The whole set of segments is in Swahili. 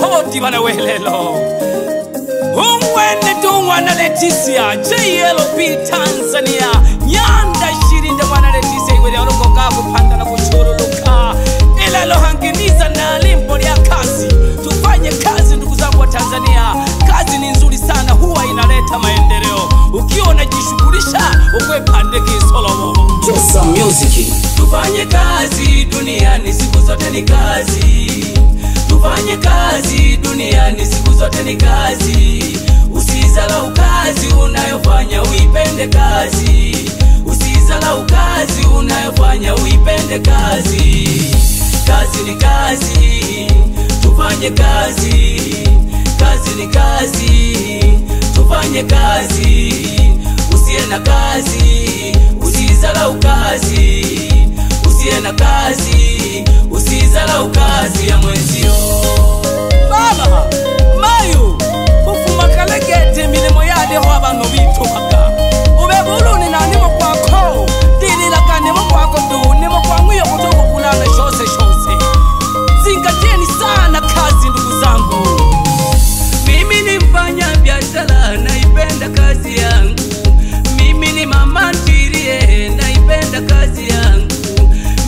hoti bana welelo Umwene tungwana Leticia JLP Tanzania Nyanda shirinde mwana Leticia iwe oloko kako panda na kuchuruluka Ilelo hanginiza na limpo ya kazi Tufanye kazi ndugu zangu wa Tanzania Kazi ni nzuri sana huwa inaleta maendeleo Ukiwa unajishughulisha ukwe pande kisolomo Josa Music. Tufanye kazi duniani siku zote ni kazi Tufanye kazi duniani siku zote ni kazi Usizalau kazi unayofanya uipende kazi Usizalau kazi unayofanya uipende kazi Kazi ni kazi Tufanye kazi Kazi ni kazi Tufanye kazi Usiye na kazi Usizalau kazi Usiye na kazi Usizalau kazi ya mwenzio Baba, mayu Ufuma kalegete milemo yade ho abantu bitumaka Ubebulu ni nanimo kwako Dilila kanimo kwako ndu Nimo kwangu yo kutoko kulana shose Zingatieni sana kazi ndugu zangu Mimi ni mfanya biashara naipenda kazi yangu Mimi ni mama ntirie naipenda kazi yangu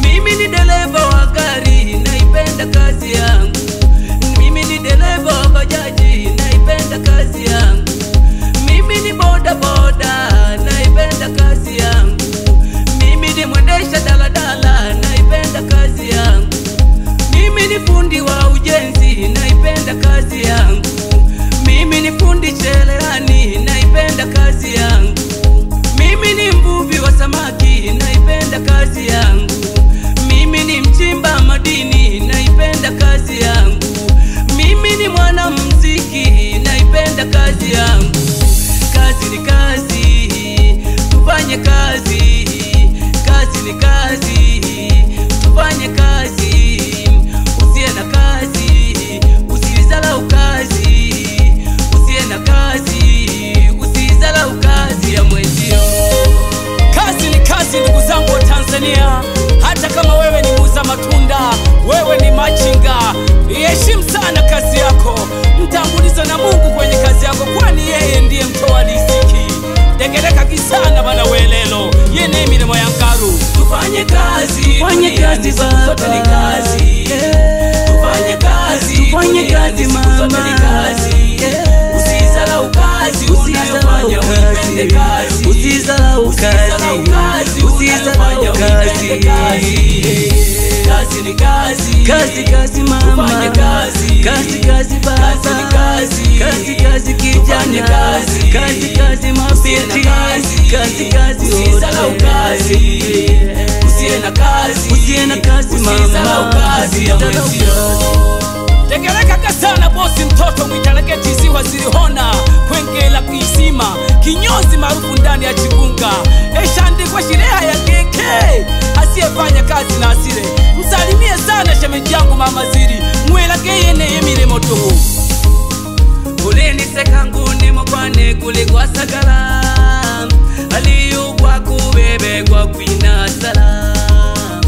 Mimi ni dereva wa gari naipenda kazi yangu Mimi ni dereva wa bajaji naipenda kazi yangu Mimi ni boda boda naipenda kazi yangu Mimi ni mwendesha daladala naipenda kazi yangu Mimi ni fundi wa ujenzi naipenda kazi yangu Mimi ni fundi cherehani naipenda kazi yangu Mimi ni mvuvi wa samaki naipenda kazi yangu Mimi ni mchimba madini naipenda kazi yangu Mimi ni mwanamuziki naipenda kazi yangu Kazi ni kazi Tufanye kazi Kazi ni kazi Tufanye kazi Usiye na kazi Usizalau kazi Usiye na kazi Usizalau kazi ya mwenzio Kazi ni kazi ndugu zangu wa Tanzania Hata kama wewe ni muuza matunda Wewe ni machinga Iheshimu sana kazi yako Mtanguliza na Mungu kwenye kazi yako Kwani yeye ndiye mtoa riziki Degereka kisana bana welelo Yene milemo ya ngaru Tufanye kazi Tufanye kazi baba Sote ni kazi Tufanye kazi Tufanye kazi mama Usizalau kazi unayofanya uipende kazi Usizalau kazi Usizalau kazi Kazi ni kazi Kazi kazi mama Tufanye kazi Kazi kazi baba Kazi ni kazi Kazi kazi kijana Kazi kazi mapiti Kazi kazi Usizalau kazi Usiye na kazi Usiye na kazi mama Usizalau kazi ya mwenzio Tegereka kasana bosi mtoto mwitaleketi si waziri hona Kwengela kuisima Kinyozi maarufu ndani ya Chigunga Eshandikwa shireha ya keke Asiyefanya kazi na asire Msalimie sana shemeji yangu mama ziri Mwela keyene yemiremo tuhu Ulini sekanguni mokwane kuligwa sagala Aliyugwa kubebe kwa kwina salam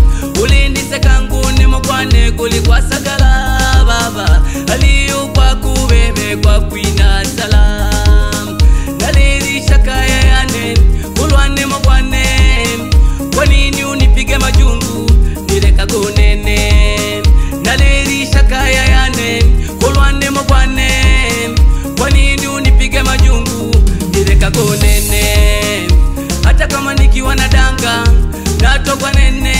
Ulini sekanguni mokwane kuligwa sagala Baba aliyugwa kubebe kwa kwina salam Naliri shakaya yane kulwane mokwane Kwa nini unipige majungu nileka gunene Naliri shakaya yane kulwane mokwane Kwa nini unipige majungu nileka gunene Hata kama nikiwa na danga natokwa nene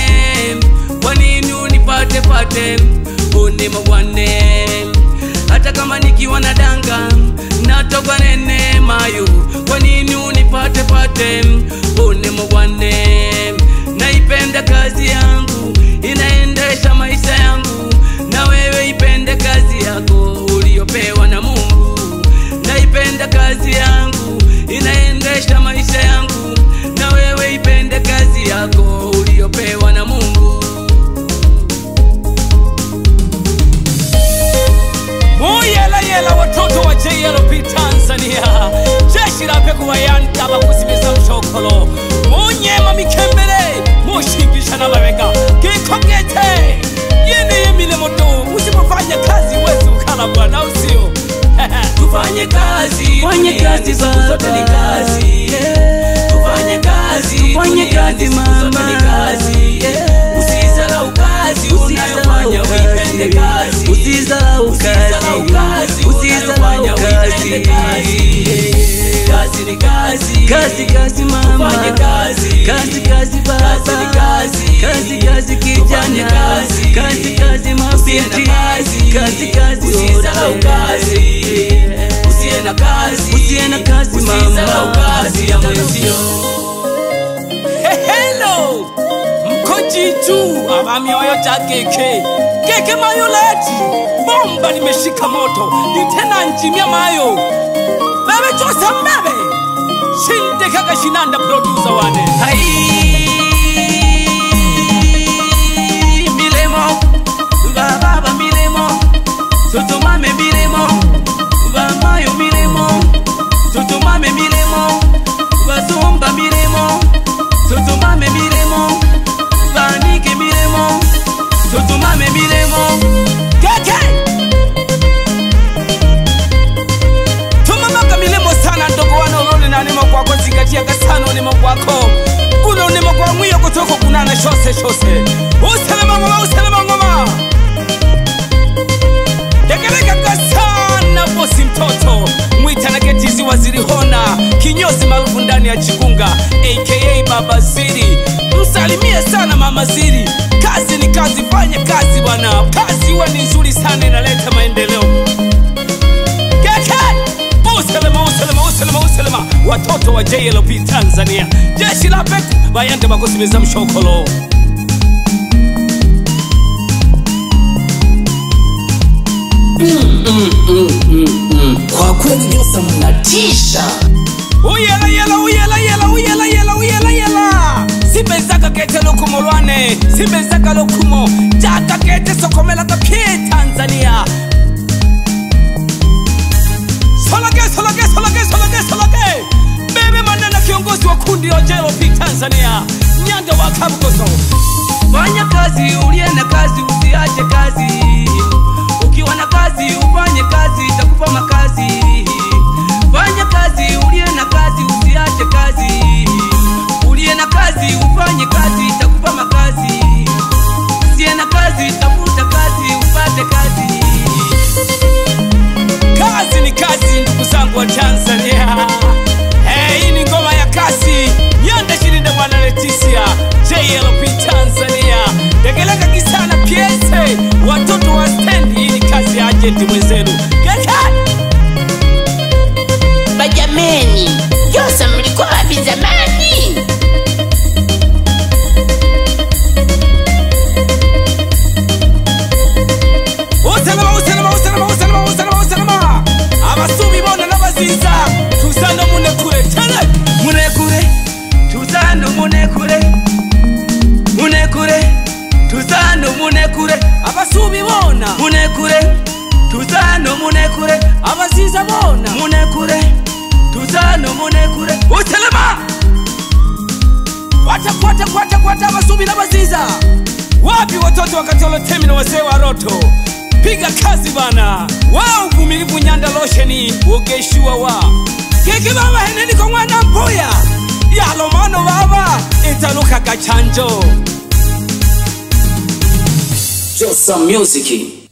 Kwa nini unipate pate unimo bwane Hata kama nikiwa na danga natokwa nene mayu Kwa nini unipate pate unimo bwane Naipenda kazi yangu inaendesha maisha yangu Na wewe ipende kazi yako uliopewa na Mungu Naipenda kazi yangu inaendesha maisha yangu Na wewe ipende kazi yako uliopewa na Mungu Muyela watoto wa JLP Tanzania Jeshi la peku wa yanda bakusimiza mshokolo Munyema tufanye kazi, fanye kazi siku zote ni kazi. Tufanye kazi, fanye kazi mama, usizalau kazi unayofanya uipende kazi, usizalau kazi, usizalau kazi. Kazi ni kazi, kazi kazi mama, fanye kazi, kazi kazi baba, kazi kazi kijana, kazi kazi mabinti, kazi kazi usizalau kazi, usiena kazi, usiena kazi mama, usizalau kazi ya mwenzio. Hello mkoji tu abami oyo cha keke mayo leti bomba limeshika moto itena njimia mayo bebe chosa bebe shinde kaka shinanda producer wane hai milemo baba milemo soto mame milemo baba mayo milemo soto mame milemo bazomba milemo soto mame milemo banike milemo soto mame milemo keke tumamaka milemo sana ndogo wana ulole na nimo kwako zingatia kasano nimo kwako kuno nimo kwa mwiyo kutoko kunana shose uselema ngoma Dekeleka kasana bosi mtoto mwita na ketizi waziri hona kinyozi maarufu ndani ya Chikunga aka Baba Ziri. Msalimie sana Mama Ziri. Kazi ni kazi, fanya kazi bwana. Kazi huwa ni nzuri sana, inaleta maendeleo. Keke uselema watoto wa JLP Tanzania, jeshi la peku bayande bakusimeza mshokolo. Kwa kweli Josa mnatisha. Uyela Sibezaka kete lokumo lwane, sibezaka lokumo jaka kete sokomela kake Tanzania. Solage bebe manana kiongozi wa kundi ya JLP Tanzania Nyanda wa Kabukoso. Fanya kazi, ulie na kazi, usiache kazi. Ukiwa na kazi, ufanye kazi, itakupa makazi. Fanya kazi, ulie na kazi, usiache kazi. Ulie na kazi, ufanye kazi, itakupa makazi. Usie na kazi, tafuta kazi, upate kazi. Kazi ni kazi ndugu zangu wa Tanzania. Hii ni ngoma ya kazi. Nyanda Shirinda mwana Leticia JLP Tanzania. Degeleka kisana piese watoto wa stand. Hii ni kazi ya agenti mwenzenu. Bajameni, Josa mlikuwa wapi zamani? Usalama abasubi bona nabaziza tuzando munekure tele tuzando munekure abasubi bona tuzando abaziza bona tuzando usalama kwata abasubi nabaziza wapi watoto wakatolo temi na wazee wa Roto. Piga kazi bana. Wao uvumilivu Nyanda losheni ugeshua wa. Keke baba heneni kwa mwana mpuya. Yalo mano baba itanuka kachanjo. Josa Music.